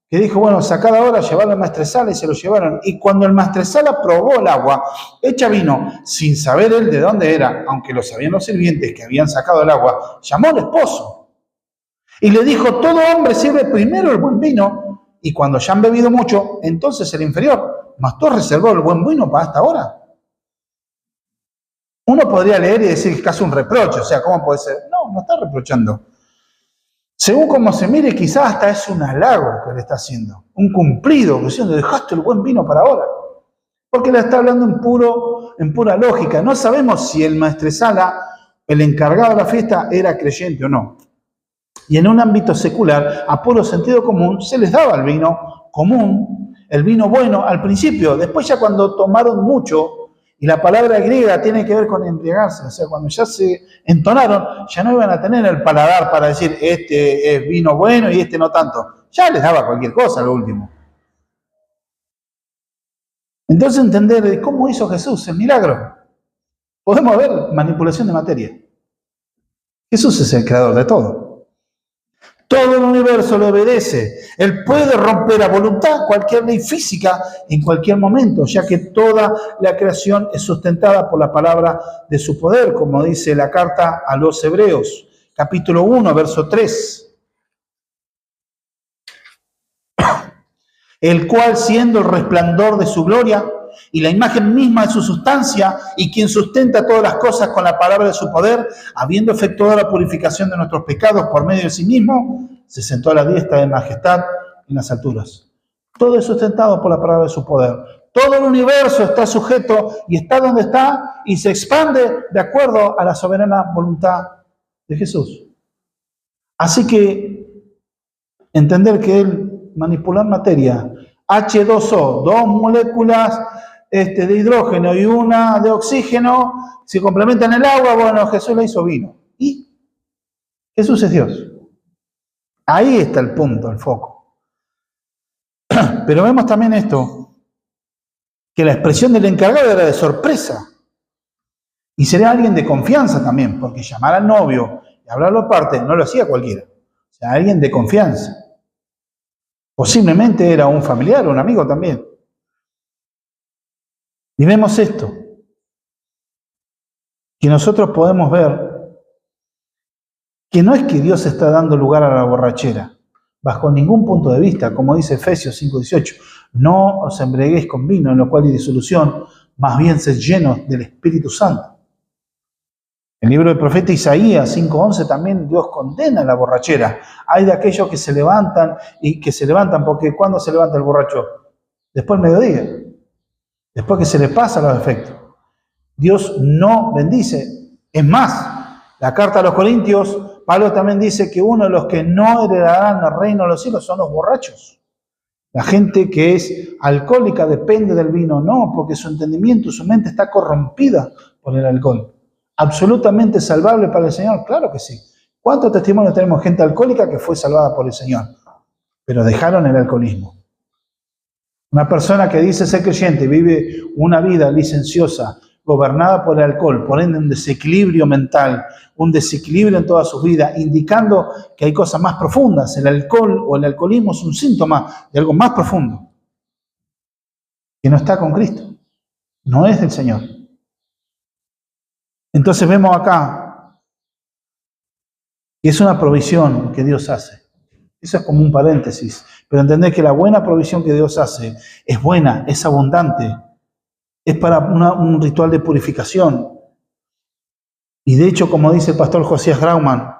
Que dijo, bueno, sacad ahora, llevarlo al maestresala, y se lo llevaron. Y cuando el maestresala probó el agua, hecha vino, sin saber él de dónde era, aunque lo sabían los sirvientes que habían sacado el agua, llamó al esposo. Y le dijo, todo hombre sirve primero el buen vino, y cuando ya han bebido mucho, entonces el inferior. Mas tú has reservado el buen vino para esta hora. Uno podría leer y decir que es casi un reproche, o sea, ¿cómo puede ser? No, no está reprochando. Según como se mire, quizás hasta es un halago que le está haciendo, un cumplido, diciendo, dejaste el buen vino para ahora. Porque le está hablando en pura lógica. No sabemos si el maestresala, el encargado de la fiesta, era creyente o no. Y en un ámbito secular, a puro sentido común, se les daba el vino común, el vino bueno al principio. Después ya cuando tomaron mucho, y la palabra griega tiene que ver con embriagarse, o sea, cuando ya se entonaron, ya no iban a tener el paladar para decir, este es vino bueno y este no tanto. Ya les daba cualquier cosa lo último. Entonces entender cómo hizo Jesús el milagro. Podemos ver manipulación de materia. Jesús es el creador de todo. Todo el universo le obedece. Él puede romper a voluntad cualquier ley física en cualquier momento, ya que toda la creación es sustentada por la palabra de su poder, como dice la carta a los Hebreos, capítulo 1, verso 3. El cual, siendo el resplandor de su gloria y la imagen misma de su sustancia, y quien sustenta todas las cosas con la palabra de su poder, habiendo efectuado la purificación de nuestros pecados por medio de sí mismo, se sentó a la diestra de majestad en las alturas. Todo es sustentado por la palabra de su poder. Todo el universo está sujeto y está donde está y se expande de acuerdo a la soberana voluntad de Jesús. Así que entender que Él manipular materia, H2O, dos moléculas de hidrógeno y una de oxígeno, se complementan el agua, bueno, Jesús le hizo vino. Y Jesús es Dios. Ahí está el punto, el foco. Pero vemos también esto, que la expresión del encargado era de sorpresa. Y sería alguien de confianza también, porque llamar al novio y hablarlo aparte no lo hacía cualquiera. O sea, alguien de confianza. Posiblemente era un familiar o un amigo también. Y vemos esto, que nosotros podemos ver que no es que Dios está dando lugar a la borrachera, bajo ningún punto de vista, como dice Efesios 5:18, no os embriaguéis con vino, en lo cual hay disolución, más bien sed llenos del Espíritu Santo. El libro del profeta Isaías 5:11 también Dios condena la borrachera. Hay de aquellos que se levantan porque ¿cuándo se levanta el borracho? Después del mediodía. Después que se le pasa los efectos. Dios no bendice. Es más, la carta a los Corintios, Pablo también dice que uno de los que no heredarán el reino de los cielos son los borrachos. La gente que es alcohólica depende del vino, no, porque su entendimiento, su mente está corrompida por el alcohol. ¿Absolutamente salvable para el Señor? Claro que sí. ¿Cuántos testimonios tenemos de gente alcohólica que fue salvada por el Señor? Pero dejaron el alcoholismo. Una persona que dice ser creyente vive una vida licenciosa, gobernada por el alcohol, por ende un desequilibrio mental, un desequilibrio en toda su vida, indicando que hay cosas más profundas. El alcohol o el alcoholismo es un síntoma de algo más profundo, que no está con Cristo, no es del Señor. Entonces vemos acá que es una provisión que Dios hace. Eso es como un paréntesis, pero entender que la buena provisión que Dios hace es buena, es abundante, es para un ritual de purificación. Y de hecho, como dice el pastor Josías Grauman,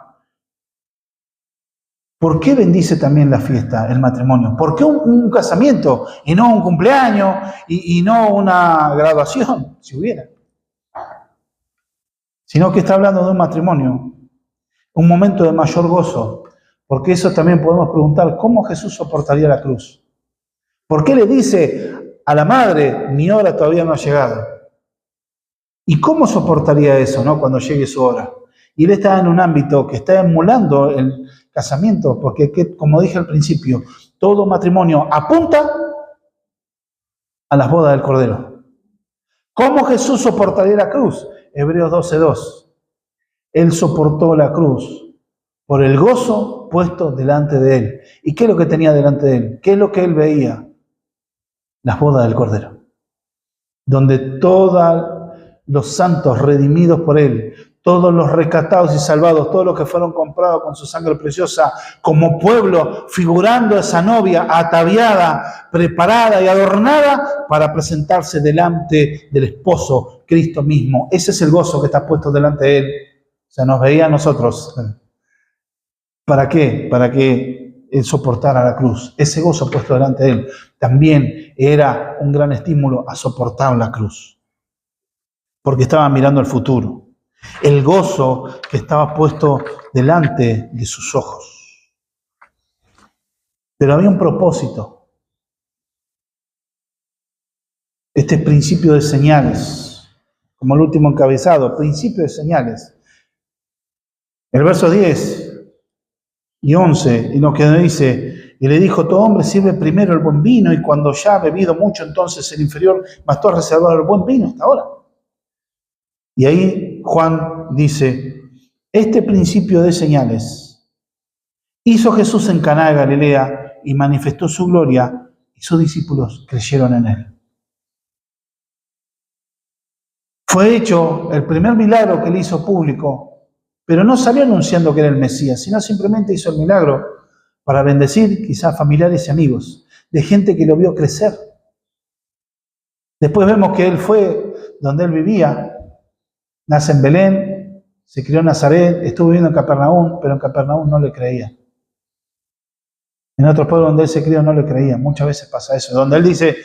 ¿por qué bendice también la fiesta, el matrimonio? ¿Por qué un casamiento y no un cumpleaños y no una graduación, si hubiera? Sino que está hablando de un matrimonio, un momento de mayor gozo. Porque eso también podemos preguntar, ¿cómo Jesús soportaría la cruz? ¿Por qué le dice a la madre, mi hora todavía no ha llegado? ¿Y cómo soportaría eso, no, cuando llegue su hora? Y él está en un ámbito que está emulando el casamiento, porque como dije al principio, todo matrimonio apunta a las bodas del Cordero. ¿Cómo Jesús soportaría la cruz? Hebreos 12:2. Él soportó la cruz por el gozo puesto delante de él. ¿Y qué es lo que tenía delante de él? ¿Qué es lo que él veía? Las bodas del Cordero, donde todos los santos redimidos por él, todos los rescatados y salvados, todos los que fueron comprados con su sangre preciosa, como pueblo, figurando a esa novia ataviada, preparada y adornada para presentarse delante del esposo, Cristo mismo. Ese es el gozo que está puesto delante de él. O sea, nos veía a nosotros. ¿Para qué? Para que él soportara la cruz. Ese gozo puesto delante de él también era un gran estímulo a soportar la cruz. Porque estaba mirando el futuro. El gozo que estaba puesto delante de sus ojos. Pero había un propósito. Este principio de señales, como el último encabezado, principio de señales. El verso 10 y 11, y lo que dice, y le dijo, todo hombre sirve primero el buen vino, y cuando ya ha bebido mucho, entonces el inferior, mas tú has reservado el buen vino hasta ahora. Y ahí Juan dice, este principio de señales hizo Jesús en Caná de Galilea, y manifestó su gloria, y sus discípulos creyeron en él. Fue hecho el primer milagro que él hizo público, pero no salió anunciando que era el Mesías, sino simplemente hizo el milagro para bendecir quizás familiares y amigos, de gente que lo vio crecer. Después vemos que él fue donde él vivía, nace en Belén, se crió en Nazaret, estuvo viviendo en Capernaum, pero en Capernaum no le creía. En otros pueblos donde él se crió no le creía, muchas veces pasa eso, donde él dice,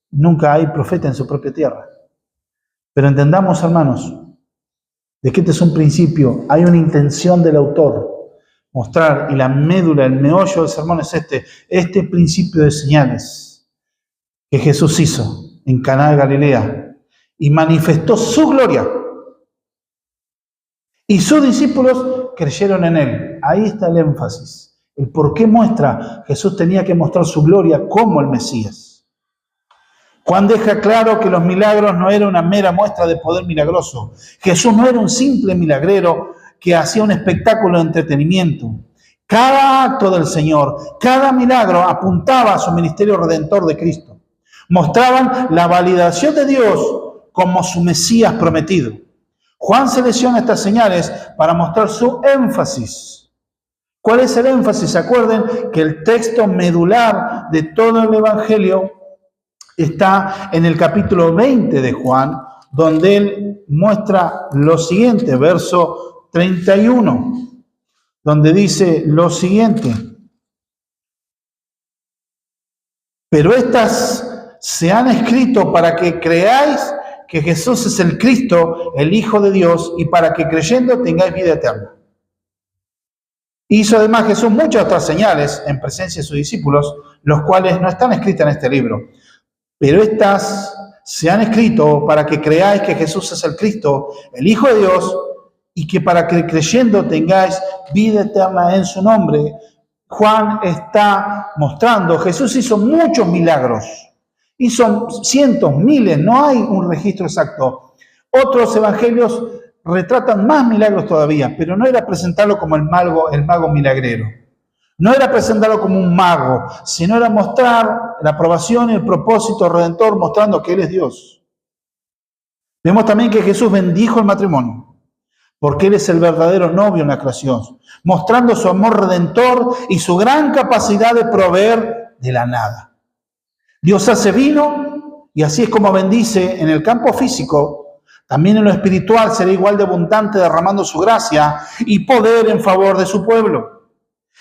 nunca hay profeta en su propia tierra. Pero entendamos, hermanos, de que este es un principio, hay una intención del autor, mostrar, y la médula, el meollo del sermón es este principio de señales que Jesús hizo en Caná de Galilea y manifestó su gloria. Y sus discípulos creyeron en él. Ahí está el énfasis, el por qué muestra, Jesús tenía que mostrar su gloria como el Mesías. Juan deja claro que los milagros no eran una mera muestra de poder milagroso. Jesús no era un simple milagrero que hacía un espectáculo de entretenimiento. Cada acto del Señor, cada milagro apuntaba a su ministerio redentor de Cristo. Mostraban la validación de Dios como su Mesías prometido. Juan selecciona estas señales para mostrar su énfasis. ¿Cuál es el énfasis? Acuerden que el texto medular de todo el Evangelio está en el capítulo 20 de Juan, donde él muestra lo siguiente, verso 31, donde dice lo siguiente. Pero estas se han escrito para que creáis que Jesús es el Cristo, el Hijo de Dios, y para que creyendo tengáis vida eterna. Hizo además Jesús muchas otras señales en presencia de sus discípulos, los cuales no están escritas en este libro. Pero estas se han escrito para que creáis que Jesús es el Cristo, el Hijo de Dios, y que para que creyendo tengáis vida eterna en su nombre. Juan está mostrando, Jesús hizo muchos milagros, Y son cientos, miles, no hay un registro exacto. Otros evangelios retratan más milagros todavía, pero no era presentarlo como el mago milagrero. No era presentarlo como un mago, sino era mostrar la aprobación y el propósito redentor, mostrando que Él es Dios. Vemos también que Jesús bendijo el matrimonio, porque Él es el verdadero novio en la creación, mostrando su amor redentor y su gran capacidad de proveer de la nada. Dios hace vino y así es como bendice en el campo físico, también en lo espiritual será igual de abundante derramando su gracia y poder en favor de su pueblo.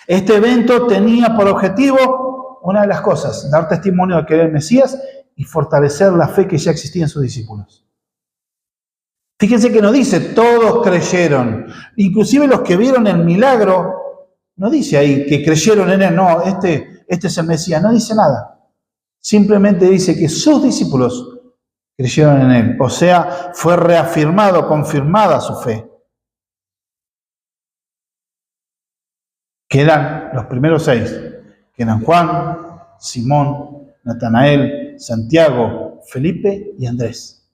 Este evento tenía por objetivo una de las cosas, dar testimonio de que era el Mesías y fortalecer la fe que ya existía en sus discípulos. Fíjense que no dice todos creyeron, inclusive los que vieron el milagro, no dice ahí que creyeron en Él, no, este es el Mesías, no dice nada. Simplemente dice que sus discípulos creyeron en Él. O sea, fue reafirmado, confirmada su fe. Quedan los primeros 6. Quedan Juan, Simón, Natanael, Santiago, Felipe y Andrés.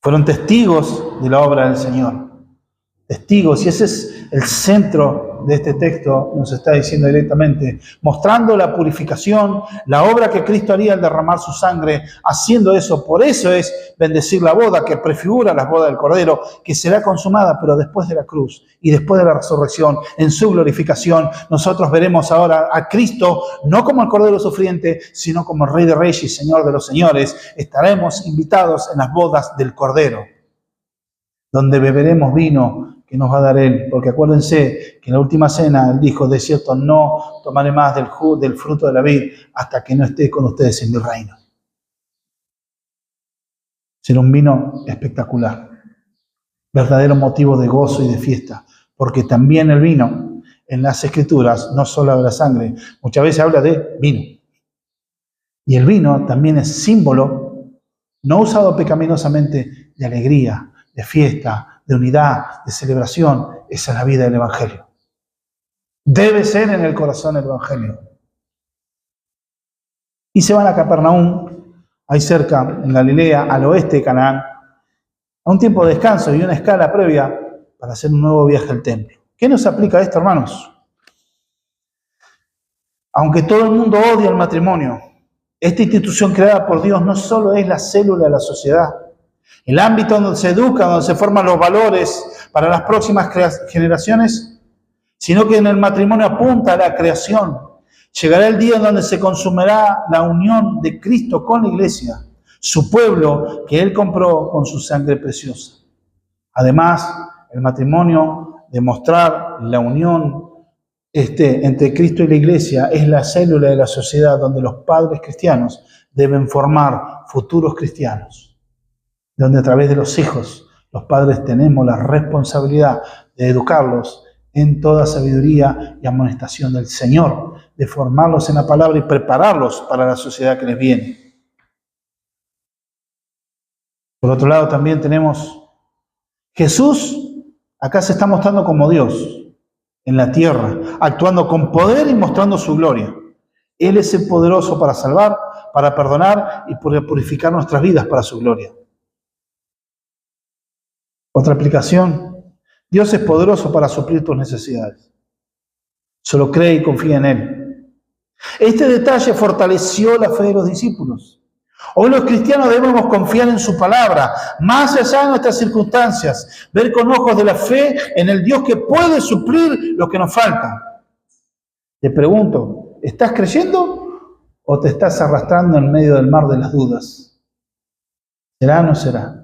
Fueron testigos de la obra del Señor. Testigos, y ese es el centro de este texto, nos está diciendo directamente, mostrando la purificación, la obra que Cristo haría al derramar su sangre, haciendo eso. Por eso es bendecir la boda, que prefigura la boda del Cordero, que será consumada, pero después de la cruz y después de la resurrección, en su glorificación, nosotros veremos ahora a Cristo, no como el Cordero sufriente, sino como el Rey de Reyes y Señor de los Señores. Estaremos invitados en las bodas del Cordero, donde beberemos vino que nos va a dar Él, porque acuérdense que en la última cena Él dijo, de cierto no tomaré más del fruto de la vid hasta que no esté con ustedes en mi reino. Será un vino espectacular, verdadero motivo de gozo y de fiesta, porque también el vino en las Escrituras no solo habla de sangre, muchas veces habla de vino. Y el vino también es símbolo, no usado pecaminosamente, de alegría, de fiesta, de unidad, de celebración. Esa es la vida del Evangelio. Debe ser en el corazón el Evangelio. Y se van a Capernaum, ahí cerca, en Galilea, al oeste de Canaán, a un tiempo de descanso y una escala previa para hacer un nuevo viaje al templo. ¿Qué nos aplica esto, hermanos? Aunque todo el mundo odia el matrimonio, esta institución creada por Dios no solo es la célula de la sociedad, el ámbito donde se educa, donde se forman los valores para las próximas generaciones, sino que en el matrimonio apunta a la creación. Llegará el día en donde se consumará la unión de Cristo con la iglesia, su pueblo que Él compró con su sangre preciosa. Además, el matrimonio, demostrar la unión entre Cristo y la iglesia, es la célula de la sociedad donde los padres cristianos deben formar futuros cristianos, donde a través de los hijos, los padres tenemos la responsabilidad de educarlos en toda sabiduría y amonestación del Señor, de formarlos en la palabra y prepararlos para la sociedad que les viene. Por otro lado, también tenemos Jesús, acá se está mostrando como Dios en la tierra, actuando con poder y mostrando su gloria. Él es el poderoso para salvar, para perdonar y para purificar nuestras vidas para su gloria. Otra aplicación, Dios es poderoso para suplir tus necesidades. Solo cree y confía en Él. Este detalle fortaleció la fe de los discípulos. Hoy los cristianos debemos confiar en su palabra, más allá de nuestras circunstancias, ver con ojos de la fe en el Dios que puede suplir lo que nos falta. Te pregunto, ¿estás creyendo o te estás arrastrando en medio del mar de las dudas? ¿Será o no será?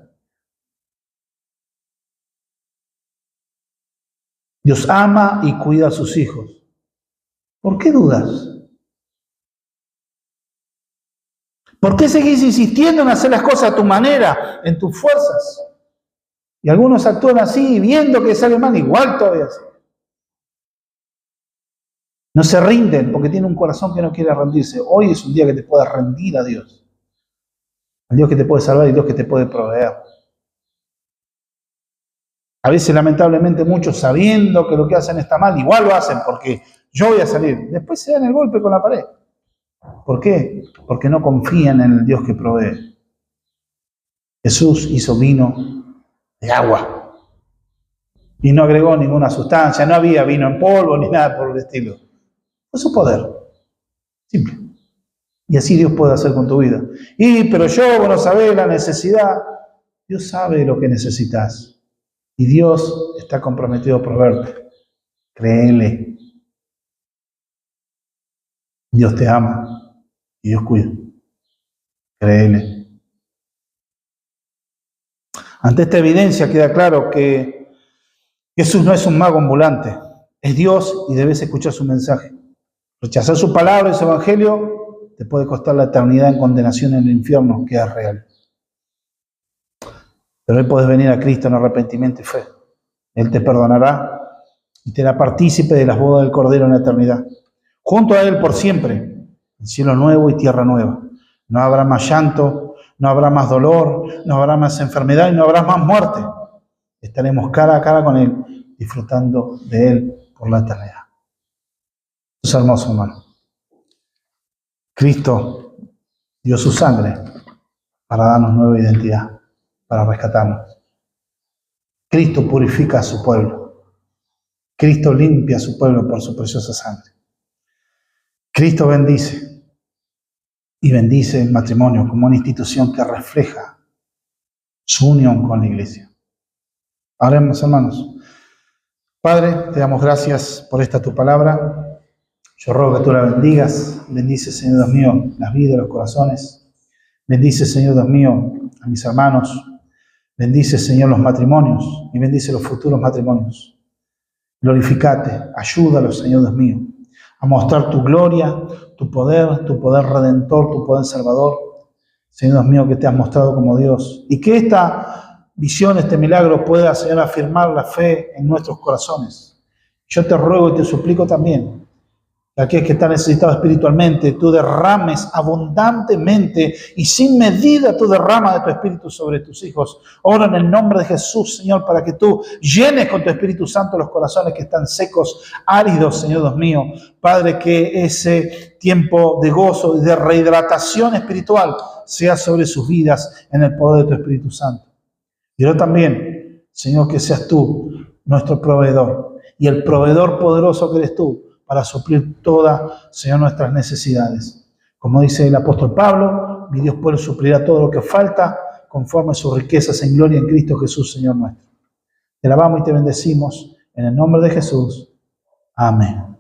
Dios ama y cuida a sus hijos. ¿Por qué dudas? ¿Por qué seguís insistiendo en hacer las cosas a tu manera, en tus fuerzas? Y algunos actúan así, viendo que sale mal, igual todavía así. No se rinden porque tienen un corazón que no quiere rendirse. Hoy es un día que te puedas rendir a Dios. Al Dios que te puede salvar y Dios que te puede proveer. A veces, lamentablemente, muchos sabiendo que lo que hacen está mal, igual lo hacen porque yo voy a salir. Después se dan el golpe con la pared. ¿Por qué? Porque no confían en el Dios que provee. Jesús hizo vino de agua y no agregó ninguna sustancia, no había vino en polvo ni nada por el estilo. Fue su poder, simple. Y así Dios puede hacer con tu vida. Pero yo, vos no sabés la necesidad. Dios sabe lo que necesitas. Y Dios está comprometido a proveerte. Créele. Dios te ama y Dios cuida. Créele. Ante esta evidencia queda claro que Jesús no es un mago ambulante. Es Dios y debes escuchar su mensaje. Rechazar su palabra y su evangelio te puede costar la eternidad en condenación en el infierno, que es real. Pero hoy puedes venir a Cristo en arrepentimiento y fe. Él te perdonará y te hará partícipe de las bodas del Cordero en la eternidad. Junto a Él por siempre, el cielo nuevo y tierra nueva. No habrá más llanto, no habrá más dolor, no habrá más enfermedad y no habrá más muerte. Estaremos cara a cara con Él, disfrutando de Él por la eternidad. Es hermoso, hermano. Cristo dio su sangre para darnos nueva identidad, para rescatarnos. Cristo purifica a su pueblo. Cristo limpia a su pueblo por su preciosa sangre. Cristo bendice y bendice el matrimonio como una institución que refleja su unión con la iglesia. Oremos, hermanos. Padre, te damos gracias por esta tu palabra. Yo ruego que tú la bendigas. Bendice, Señor Dios mío, las vidas, los corazones. Bendice, Señor Dios mío, a mis hermanos. Bendice, Señor, los matrimonios y bendice los futuros matrimonios. Glorificate, ayúdalos, Señor Dios mío, a mostrar tu gloria, tu poder redentor, tu poder salvador. Señor Dios mío, que te has mostrado como Dios. Y que esta visión, este milagro pueda, Señor, afirmar la fe en nuestros corazones. Yo te ruego y te suplico también, aquel que está necesitado espiritualmente, tú derrames abundantemente y sin medida tu derrama de tu espíritu sobre tus hijos. Oro en el nombre de Jesús, Señor, para que tú llenes con tu Espíritu Santo los corazones que están secos, áridos, Señor Dios mío. Padre, que ese tiempo de gozo y de rehidratación espiritual sea sobre sus vidas en el poder de tu Espíritu Santo. Y yo también, Señor, que seas tú nuestro proveedor y el proveedor poderoso que eres tú, para suplir todas, Señor, nuestras necesidades. Como dice el apóstol Pablo, mi Dios puede suplirá todo lo que falta conforme a sus riquezas en gloria en Cristo Jesús, Señor nuestro. Te alabamos y te bendecimos en el nombre de Jesús. Amén.